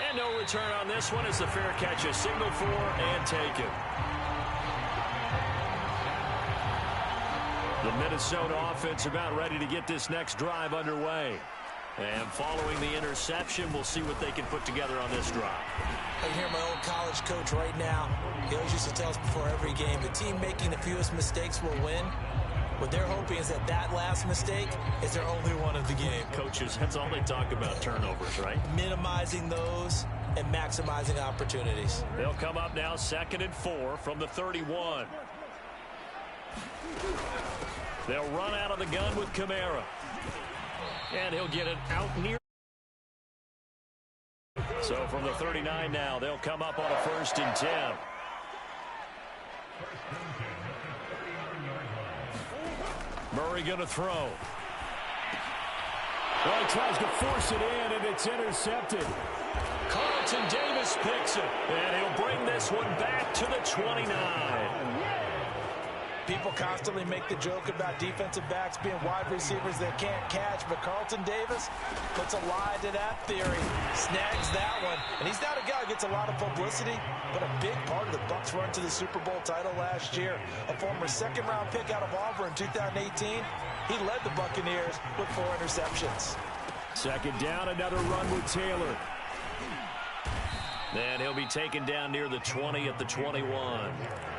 And no return on this one as the fair catch is signaled for and taken. The Minnesota offense about ready to get this next drive underway. And following the interception, we'll see what they can put together on this drive. I can hear my old college coach right now. He always used to tell us before every game, the team making the fewest mistakes will win. What they're hoping is that that last mistake is their only one of the game. Coaches, that's all they talk about, turnovers, right? Minimizing those and maximizing opportunities. They'll come up now 2nd and 4 from the 31. They'll run out of the gun with Kamara. And he'll get it out near. So from the 39 now, they'll come up on a 1st and 10. Murray going to throw. Well, he tries to force it in, and it's intercepted. Carlton Davis picks it. And he'll bring this one back to the 29. People constantly make the joke about defensive backs being wide receivers that can't catch, but Carlton Davis puts a lie to that theory, snags that one. And he's not a guy who gets a lot of publicity, but a big part of the Bucs' run to the Super Bowl title last year. A former 2nd-round pick out of Auburn in 2018, he led the Buccaneers with 4 interceptions. 2nd down, another run with Taylor. And he'll be taken down near the 20 at the 21.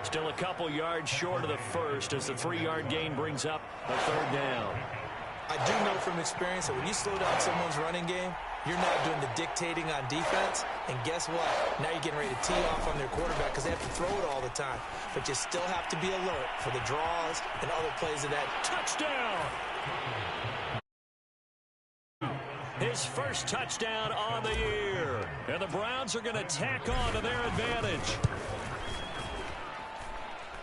Still a couple yards short of the first as the 3-yard gain brings up a 3rd down. I do know from experience that when you slow down someone's running game, you're not doing the dictating on defense. And guess what? Now you're getting ready to tee off on their quarterback because they have to throw it all the time. But you still have to be alert for the draws and other plays of that. Touchdown! His first touchdown on the year. And the Browns are going to tack on to their advantage.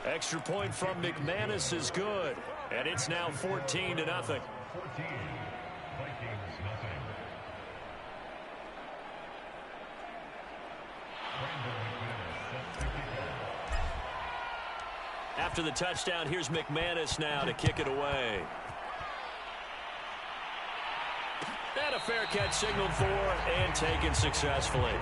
Extra point from McManus is good. And it's now 14-0. After the touchdown, here's McManus now to kick it away. And a fair catch signaled for and taken successfully.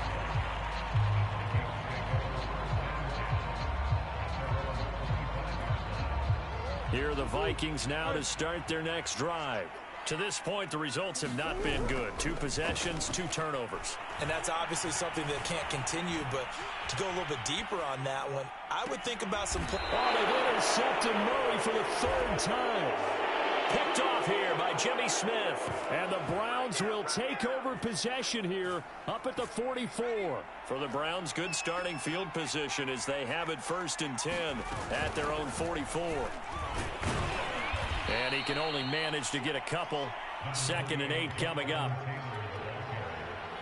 Here are the Vikings now to start their next drive. To this point, the results have not been good. 2 possessions, 2 turnovers. And that's obviously something that can't continue, but to go a little bit deeper on that one, I would think about some... Oh, they've intercepted Murray for the 3rd time. Picked off here by Jimmy Smith. And the Browns will take over possession here up at the 44. For the Browns, good starting field position as they have it 1st and 10 at their own 44. And he can only manage to get a couple. 2nd and 8 coming up.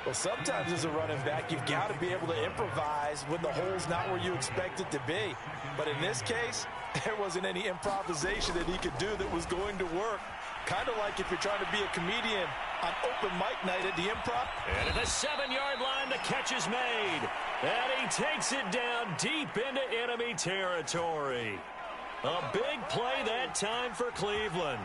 Well, sometimes as a running back, you've got to be able to improvise when the hole's not where you expect it to be. But in this case, there wasn't any improvisation that he could do that was going to work. Kind of like if you're trying to be a comedian on open mic night at the Improv. And at the 7-yard line, the catch is made. And he takes it down deep into enemy territory. A big play that time for Cleveland.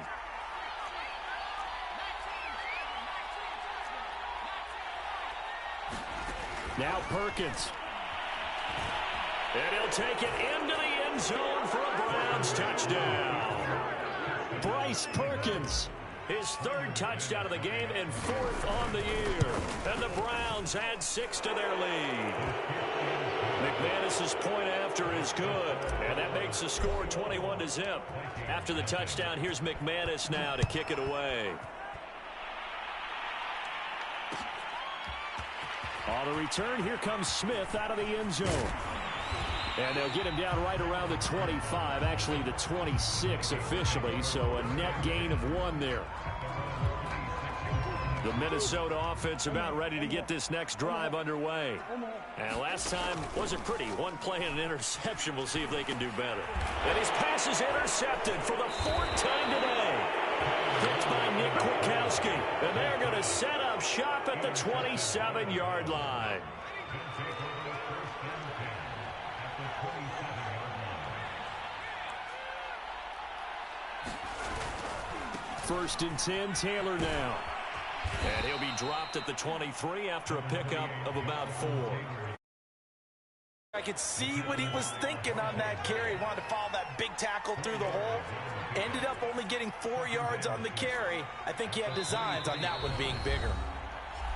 Now Perkins. And he'll take it into the end zone for a Browns touchdown. Bryce Perkins. His 3rd touchdown of the game and 4th on the year. And the Browns add 6 to their lead. McManus's point after is good. And that makes the score 21-0. After the touchdown, here's McManus now to kick it away. On the return, here comes Smith out of the end zone. And they'll get him down right around the 25, actually the 26 officially, so a net gain of 1 there. The Minnesota offense about ready to get this next drive underway. And last time wasn't pretty. 1 play and an interception. We'll see if they can do better. And his pass is intercepted for the 4th time today. Picked by Nick Kwiatkowski. And they're going to set up shop at the 27-yard line. First and 10, Taylor now. And he'll be dropped at the 23 after a pickup of about 4. I could see what he was thinking on that carry. He wanted to follow that big tackle through the hole. Ended up only getting 4 yards on the carry. I think he had designs on that one being bigger.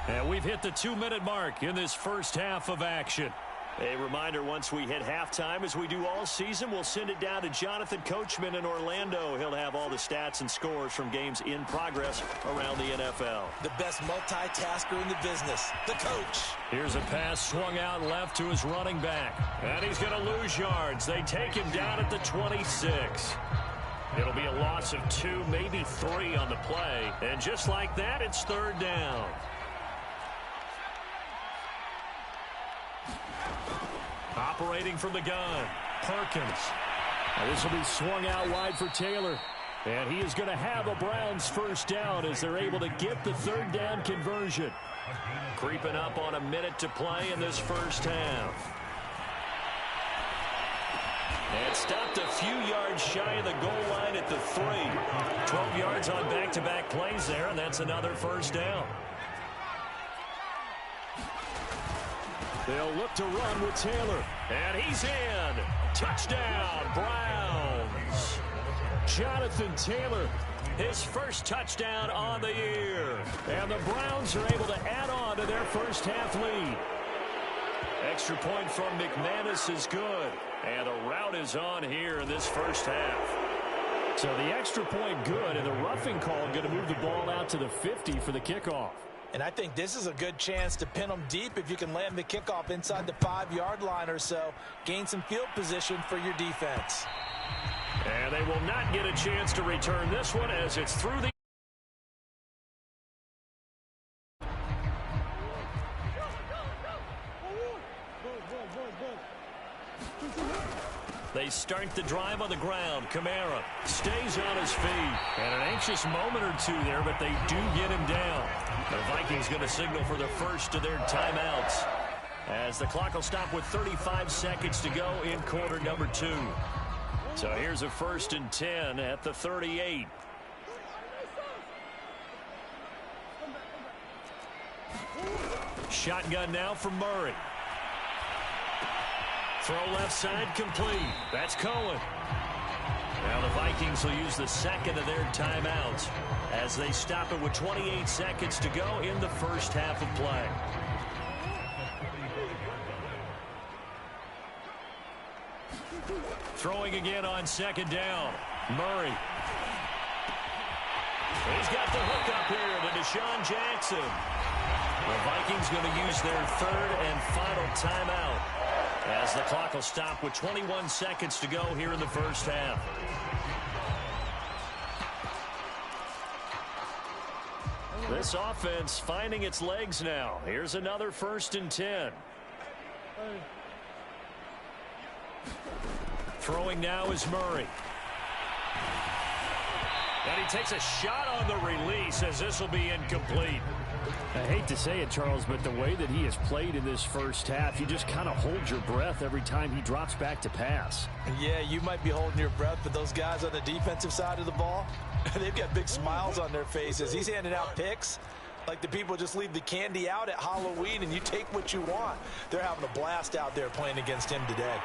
And we've hit the 2-minute mark in this first half of action. A reminder, once we hit halftime, as we do all season, we'll send it down to Jonathan Coachman in Orlando. He'll have all the stats and scores from games in progress around the NFL. The best multitasker in the business, the coach. Here's a pass swung out left to his running back. And he's going to lose yards. They take him down at the 26. It'll be a loss of 2, maybe 3 on the play. And just like that, it's 3rd down. Operating from the gun, Perkins. Now this will be swung out wide for Taylor. And he is going to have a Browns first down as they're able to get the 3rd down conversion. Creeping up on a minute to play in this first half. And stopped a few yards shy of the goal line at the 3. 12 yards on back-to-back plays there, and that's another first down. They'll look to run with Taylor. And he's in. Touchdown, Browns. Jonathan Taylor, his first touchdown on the year. And the Browns are able to add on to their first half lead. Extra point from McManus is good. And the route is on here in this first half. So the extra point good, and the roughing call going to move the ball out to the 50 for the kickoff. And I think this is a good chance to pin them deep if you can land the kickoff inside the 5-yard line or so. Gain some field position for your defense. And they will not get a chance to return this one as it's through the... They start the drive on the ground. Kamara stays on his feet. And an anxious moment or two there, but they do get him down. The Vikings going to signal for the first of their timeouts as the clock will stop with 35 seconds to go in quarter number 2. So here's a 1st and 10 at the 38. Shotgun now from Murray. Throw left side complete. That's Cohen. Now the Vikings will use the second of their timeouts as they stop it with 28 seconds to go in the first half of play. Throwing again on 2nd down. Murray. He's got the hook up here to Deshaun Jackson. The Vikings going to use their 3rd and final timeout as the clock will stop with 21 seconds to go here in the first half. This offense finding its legs now. Here's another 1st and 10. Throwing now is Murray. And he takes a shot on the release as this will be incomplete. I hate to say it, Charles, but the way that he has played in this first half, you just kind of hold your breath every time he drops back to pass. Yeah, you might be holding your breath, but those guys on the defensive side of the ball, they've got big smiles on their faces. He's handing out picks like the people just leave the candy out at Halloween and you take what you want. They're having a blast out there playing against him today.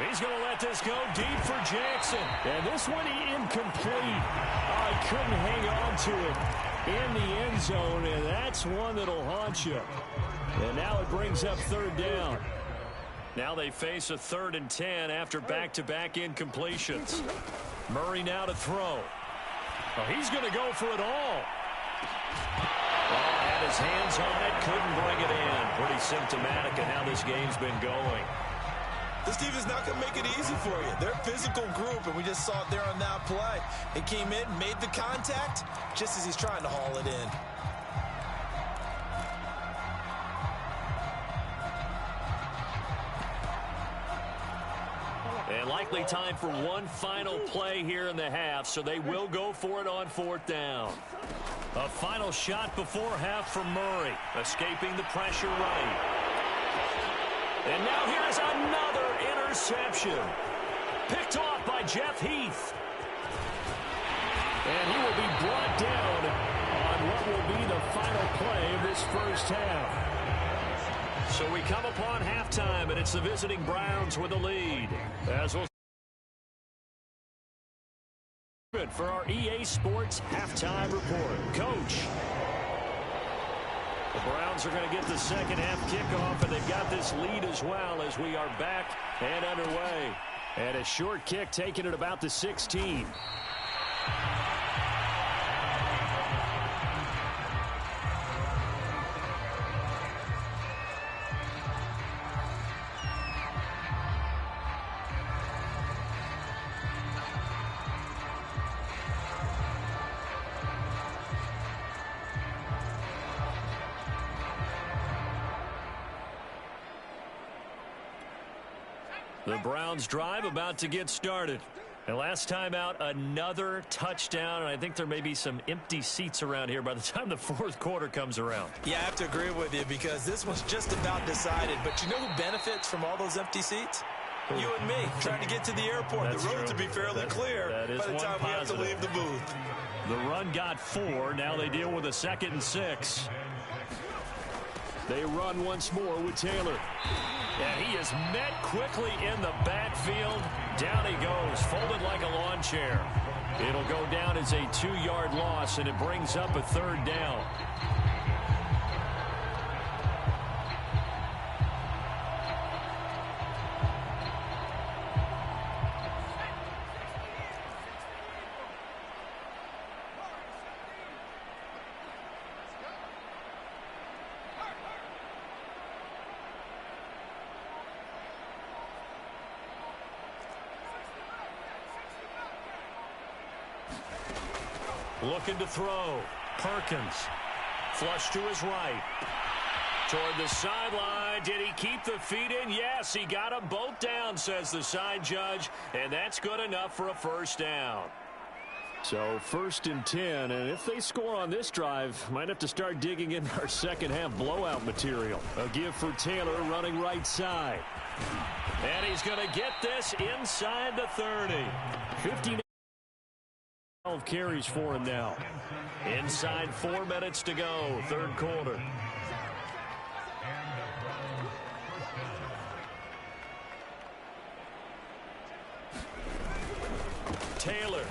He's going to let this go deep for Jackson. And this one incomplete. I couldn't hang on to it in the end zone, and that's one that'll haunt you. And now it brings up 3rd down. Now they face a 3rd and 10 after back-to-back incompletions. Murray now to throw. Oh, he's going to go for it all. Oh, had his hands on it, couldn't bring it in. Pretty symptomatic of how this game's been going. This defense not going to make it easy for you. They're a physical group, and we just saw it there on that play. He came in, made the contact, just as he's trying to haul it in. And likely time for one final play here in the half, so they will go for it on 4th down. A final shot before half from Murray, escaping the pressure right. And now here's another interception. Picked off by Jeff Heath. And he will be brought down on what will be the final play of this this first half. So we come upon halftime, and it's the visiting Browns with the lead. As we'll for our EA Sports halftime report. Coach. The Browns are going to get the second half kickoff, and they've got this lead as well as we are back and underway. And a short kick taken at about the 16. The Browns drive about to get started. And last time out, another touchdown. And I think there may be some empty seats around here by the time the fourth quarter comes around. Yeah, I have to agree with you because this one's just about decided. But you know who benefits from all those empty seats? You and me, trying to get to the airport. That's the roads true. will be fairly clear by the time we have to leave the booth. The run got 4. Now they deal with a 2nd and 6. They run once more with Taylor. And he is met quickly in the backfield. Down he goes, folded like a lawn chair. It'll go down as a 2-yard loss, and it brings up a 3rd down. Looking to throw. Perkins. Flush to his right. Toward the sideline. Did he keep the feet in? Yes, he got them both down, says the side judge. And that's good enough for a first down. So 1st and 10. And if they score on this drive, might have to start digging in our second half blowout material. A give for Taylor running right side. And he's going to get this inside the 30. 59. 12 carries for him now. Inside 4 minutes to go, 3rd quarter. Taylor.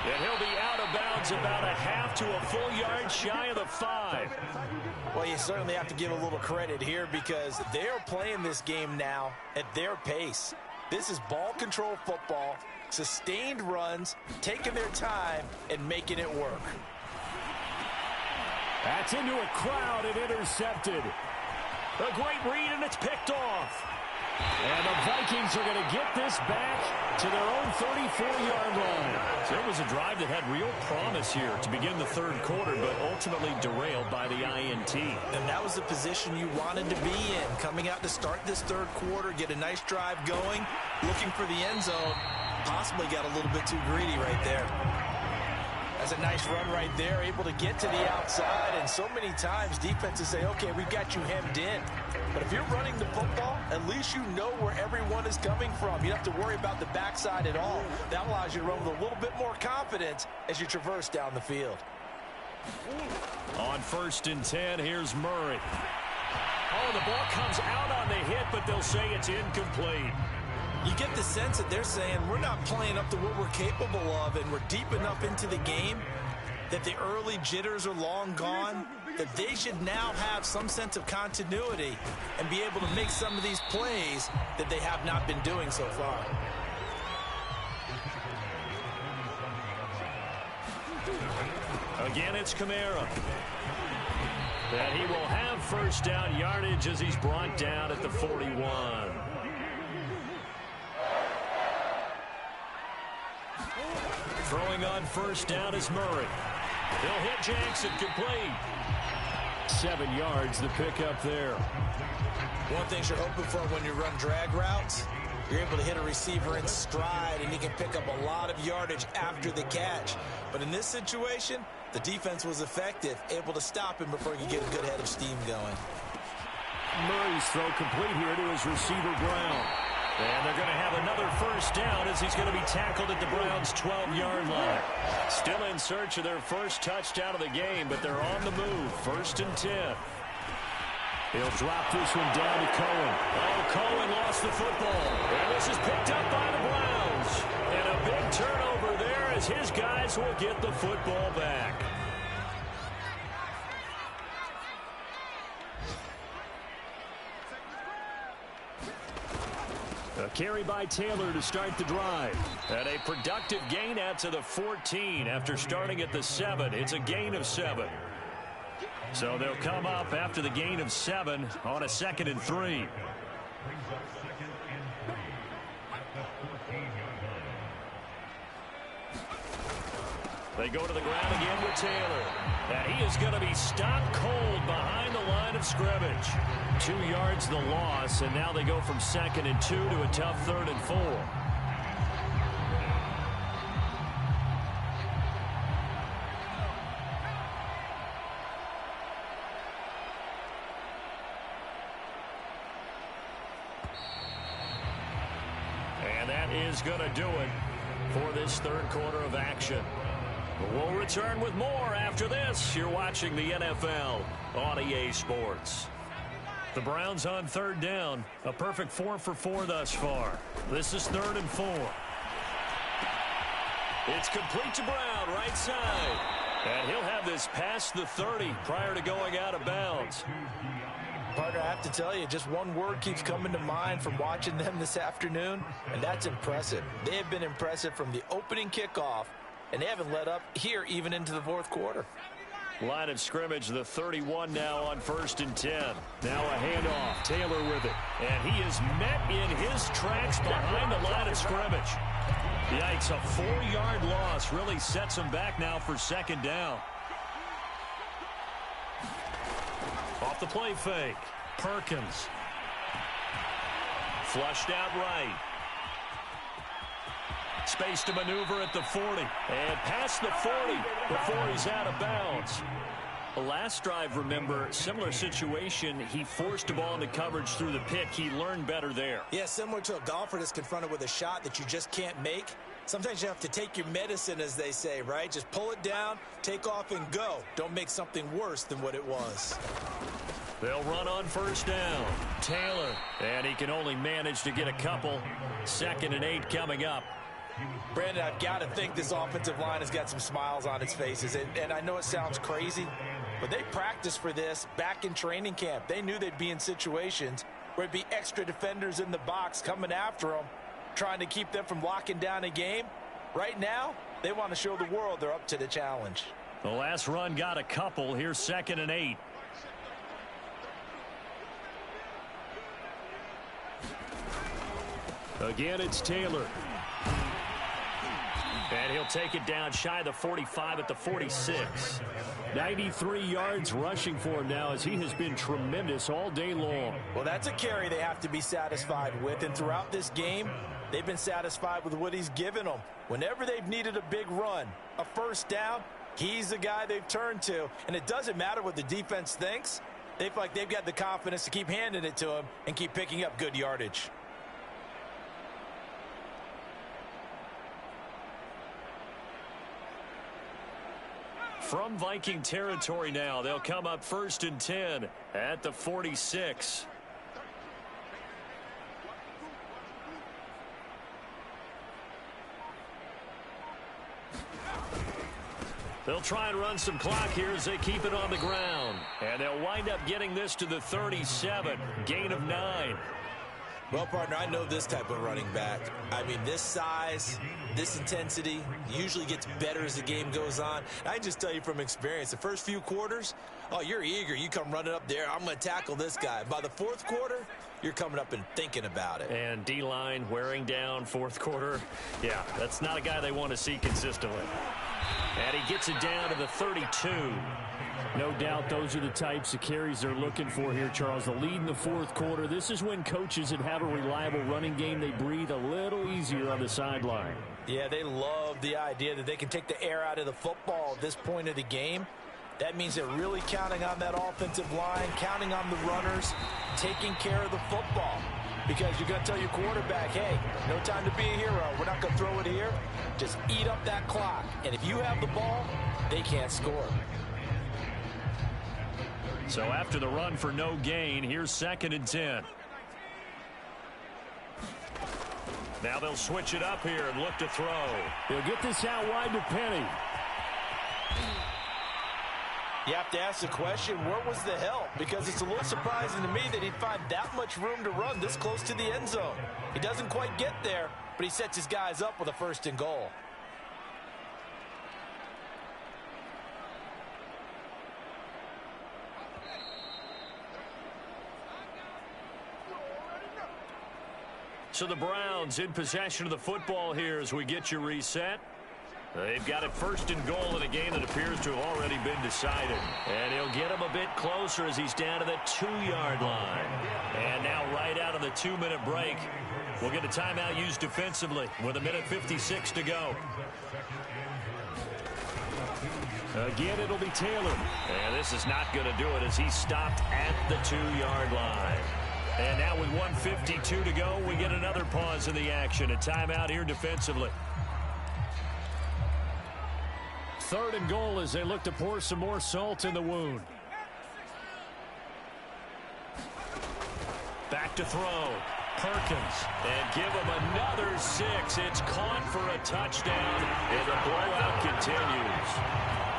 And he'll be out of bounds about a half to a full yard shy of the 5. Well, you certainly have to give a little credit here because they're playing this game now at their pace. This is ball control football, sustained runs, taking their time, and making it work. That's into a crowd and intercepted. A great read, and it's picked off. And the Vikings are going to get this back to their own 34-yard line. So it was a drive that had real promise here to begin the 3rd quarter, but ultimately derailed by the INT. And that was the position you wanted to be in, coming out to start this 3rd quarter, get a nice drive going, looking for the end zone. Possibly got a little bit too greedy right there. That's a nice run right there, able to get to the outside. And so many times defenses say, okay, we've got you hemmed in. But if you're running the football, at least you know where everyone is coming from. You don't have to worry about the backside at all. That allows you to run with a little bit more confidence as you traverse down the field. On 1st and 10, here's Murray. Oh, the ball comes out on the hit, but they'll say it's incomplete. You get the sense that they're saying we're not playing up to what we're capable of, and we're deep enough into the game that the early jitters are long gone, that they should now have some sense of continuity and be able to make some of these plays that they have not been doing so far. Again, it's Kamara. And he will have 1st down yardage as he's brought down at the 41. Throwing on 1st down is Murray. He'll hit Jackson, complete. 7 yards, the pickup there. One thing you're hoping for when you run drag routes, you're able to hit a receiver in stride, and he can pick up a lot of yardage after the catch. But in this situation, the defense was effective, able to stop him before he could get a good head of steam going. Murray's throw complete here to his receiver, Brown. And they're going to have another first down as he's going to be tackled at the Browns' 12-yard line. Still in search of their first touchdown of the game, but they're on the move. 1st and 10. He'll drop this one down to Cohen. Oh, Cohen lost the football. And this is picked up by the Browns. And a big turnover there as his guys will get the football back. A carry by Taylor to start the drive. And a productive gain out to the 14 after starting at the 7. It's a gain of 7. So they'll come up after the gain of 7 on a 2nd and 3. They go to the ground again with Taylor. And he is going to be stopped cold behind the line of scrimmage. 2 yards the loss, and now they go from 2nd and 2 to a tough 3rd and 4. And that is going to do it for this 3rd quarter of action. We'll return with more after this. You're watching the NFL on EA Sports. The Browns on 3rd down. A perfect 4 for 4 thus far. This is 3rd and 4. It's complete to Brown, right side. And he'll have this past the 30 prior to going out of bounds. Partner, I have to tell you, just one word keeps coming to mind from watching them this afternoon, and that's impressive. They have been impressive from the opening kickoff, and they haven't let up here even into the 4th quarter. Line of scrimmage, the 31 now on 1st and 10. Now a handoff, Taylor with it. And he is met in his tracks behind the line of scrimmage. Yikes, a 4-yard loss really sets him back now for 2nd down. Off the play fake, Perkins. Flushed out right. Space to maneuver at the 40. And past the 40 before he's out of bounds. The last drive, remember, similar situation. He forced the ball into coverage through the pick. He learned better there. Yeah, similar to a golfer that's confronted with a shot that you just can't make. Sometimes you have to take your medicine, as they say, right? Just pull it down, take off, and go. Don't make something worse than what it was. They'll run on 1st down. Taylor. And he can only manage to get a couple. 2nd and 8 coming up. Brandon, I've got to think this offensive line has got some smiles on its faces. And I know it sounds crazy, but they practiced for this back in training camp. They knew they'd be in situations where it'd be extra defenders in the box coming after them, trying to keep them from locking down a game. Right now, they want to show the world they're up to the challenge. The last run got a couple. Here's 2nd and 8. Again, it's Taylor. And he'll take it down shy of the 45 at the 46. 93 yards rushing for him now as he has been tremendous all day long. Well, that's a carry they have to be satisfied with. And throughout this game, they've been satisfied with what he's given them. Whenever they've needed a big run, a 1st down, he's the guy they've turned to. And it doesn't matter what the defense thinks. They feel like they've got the confidence to keep handing it to him and keep picking up good yardage. From Viking territory now, they'll come up 1st and 10 at the 46. They'll try and run some clock here as they keep it on the ground. And they'll wind up getting this to the 37. Gain of 9. Well, partner, I know this type of running back. I mean, this size, this intensity usually gets better as the game goes on. I can just tell you from experience, the first few quarters, oh, you're eager. You come running up there, I'm going to tackle this guy. By the 4th quarter, you're coming up and thinking about it. And D-line wearing down 4th quarter. Yeah, that's not a guy they want to see consistently. And he gets it down to the 32. No doubt those are the types of carries they're looking for here, Charles. The lead in the 4th quarter. This is when coaches that have a reliable running game, they breathe a little easier on the sideline. Yeah, they love the idea that they can take the air out of the football at this point of the game. That means they're really counting on that offensive line, counting on the runners, taking care of the football. because you're going to tell your quarterback, hey, no time to be a hero. We're not going to throw it here. Just eat up that clock. And if you have the ball, they can't score. So after the run for no gain, here's 2nd and 10. Now they'll switch it up here and look to throw. He'll get this out wide to Penny. You have to ask the question, where was the help? Because it's a little surprising to me that he'd find that much room to run this close to the end zone. He doesn't quite get there, but he sets his guys up with a 1st and goal. So the Browns in possession of the football here as we get you reset. They've got it 1st and goal in a game that appears to have already been decided. And he'll get him a bit closer as he's down to the 2-yard line. And now right out of the 2-minute break, we'll get a timeout used defensively with 1:56 to go. Again, it'll be Taylor. And this is not going to do it as he's stopped at the 2-yard line. And now with 1:52 to go, we get another pause in the action. A timeout here defensively. 3rd and goal as they look to pour some more salt in the wound. Back to throw. Perkins. And give him another 6. It's caught for a touchdown. And the blowout continues.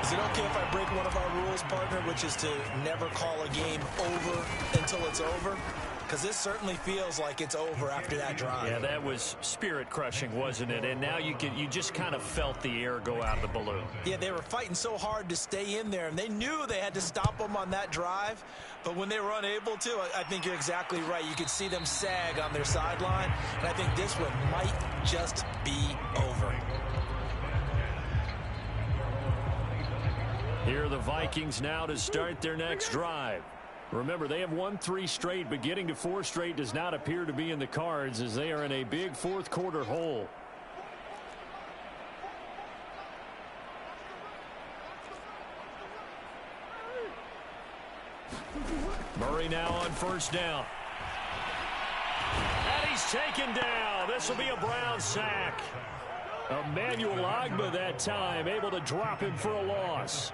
Is it okay if I break one of our rules, partner, which is to never call a game over until it's over? Because this certainly feels like it's over after that drive. Yeah, that was spirit-crushing, wasn't it? And now you just kind of felt the air go out of the balloon. Yeah, they were fighting so hard to stay in there, and they knew they had to stop them on that drive. But when they were unable to, I think you're exactly right. You could see them sag on their sideline, and I think this one might just be over. Here are the Vikings now to start their next drive. Remember, they have won 3 straight, but getting to 4 straight does not appear to be in the cards as they are in a big 4th quarter hole. Murray now on 1st down. And he's taken down. This will be a Brown sack. Emmanuel Ogbah that time, able to drop him for a loss.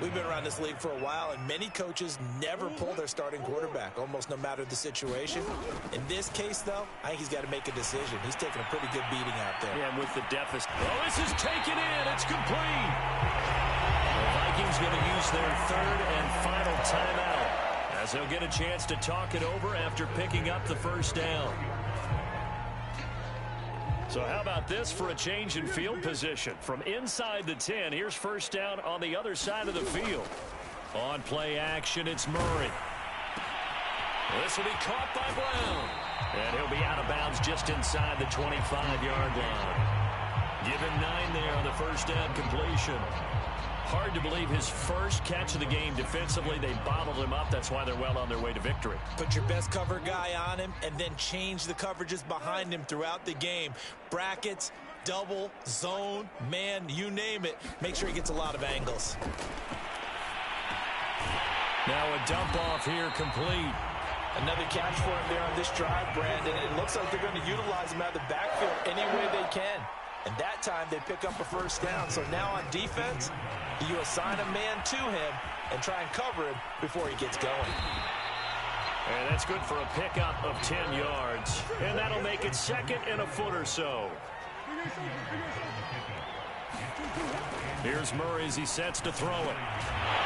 We've been around this league for a while, and many coaches never pull their starting quarterback, almost no matter the situation. In this case, though, I think he's got to make a decision. He's taking a pretty good beating out there. Yeah, and with the deficit. Oh, this is taken in. It's complete. The Vikings going to use their 3rd and final timeout as they'll get a chance to talk it over after picking up the 1st down. So how about this for a change in field position? From inside the 10, here's 1st down on the other side of the field. On play action, it's Murray. This will be caught by Brown. And he'll be out of bounds just inside the 25-yard line. Give him 9 there on the 1st down completion. Hard to believe his first catch of the game defensively. They bottled him up. That's why they're well on their way to victory. Put your best cover guy on him and then change the coverages behind him throughout the game. Brackets, double, zone, man, you name it. Make sure he gets a lot of angles. Now a dump off here complete. Another catch for him there on this drive, Brandon. It looks like they're going to utilize him out of the backfield any way they can. And that time they pick up a 1st down. So now on defense, you assign a man to him and try and cover him before he gets going. And that's good for a pickup of 10 yards. And that'll make it 2nd and a foot or so. Here's Murray as he sets to throw it.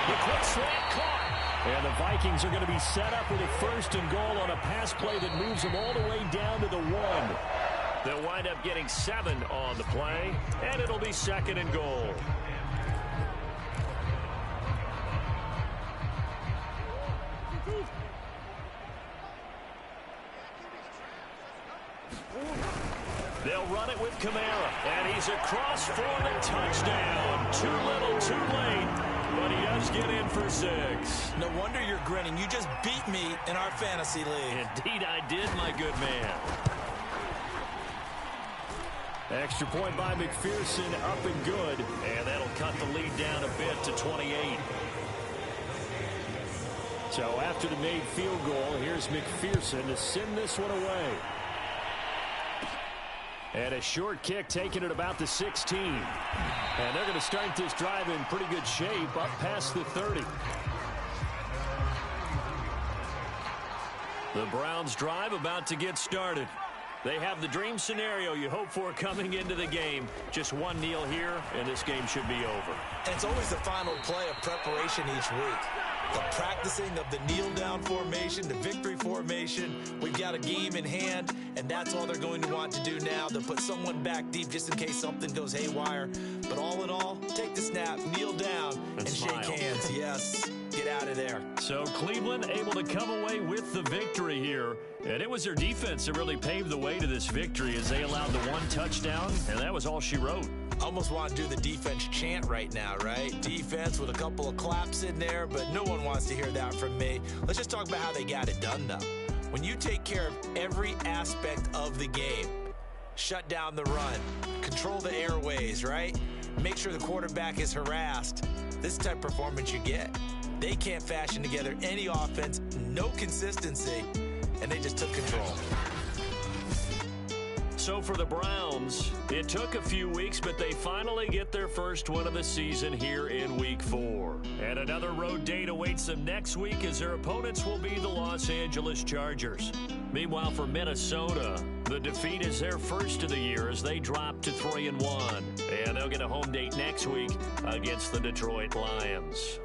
The quick slant caught. And the Vikings are going to be set up with a 1st and goal on a pass play that moves them all the way down to the 1. They'll wind up getting 7 on the play, and it'll be 2nd and goal. They'll run it with Kamara, and he's across for the touchdown. Too little, too late, but he does get in for 6. No wonder you're grinning. You just beat me in our fantasy league. Indeed I did, my good man. Extra point by McPherson, up and good. And that'll cut the lead down a bit to 28. So after the made field goal, here's McPherson to send this one away. And a short kick taken at about the 16. And they're going to start this drive in pretty good shape up past the 30. The Browns drive about to get started. They have the dream scenario you hope for coming into the game. Just one kneel here, and this game should be over. And it's always the final play of preparation each week. The practicing of the kneel-down formation, the victory formation. We've got a game in hand, and that's all they're going to want to do now. They'll put someone back deep just in case something goes haywire. But all in all, take the snap, kneel down, and shake hands. Yes, get out of there. So Cleveland able to come away with the victory here. And it was their defense that really paved the way to this victory as they allowed the one touchdown, and that was all she wrote. Almost want to do the defense chant right now, right? Defense with a couple of claps in there, but no one wants to hear that from me. Let's just talk about how they got it done, though. When you take care of every aspect of the game, shut down the run, control the airways, right? Make sure the quarterback is harassed. This is the type of performance you get. They can't fashion together any offense, no consistency, and they just took control. So for the Browns, it took a few weeks, but they finally get their first win of the season here in Week 4. And another road date awaits them next week as their opponents will be the Los Angeles Chargers. Meanwhile, for Minnesota, the defeat is their first of the year as they drop to 3-1. And they'll get a home date next week against the Detroit Lions.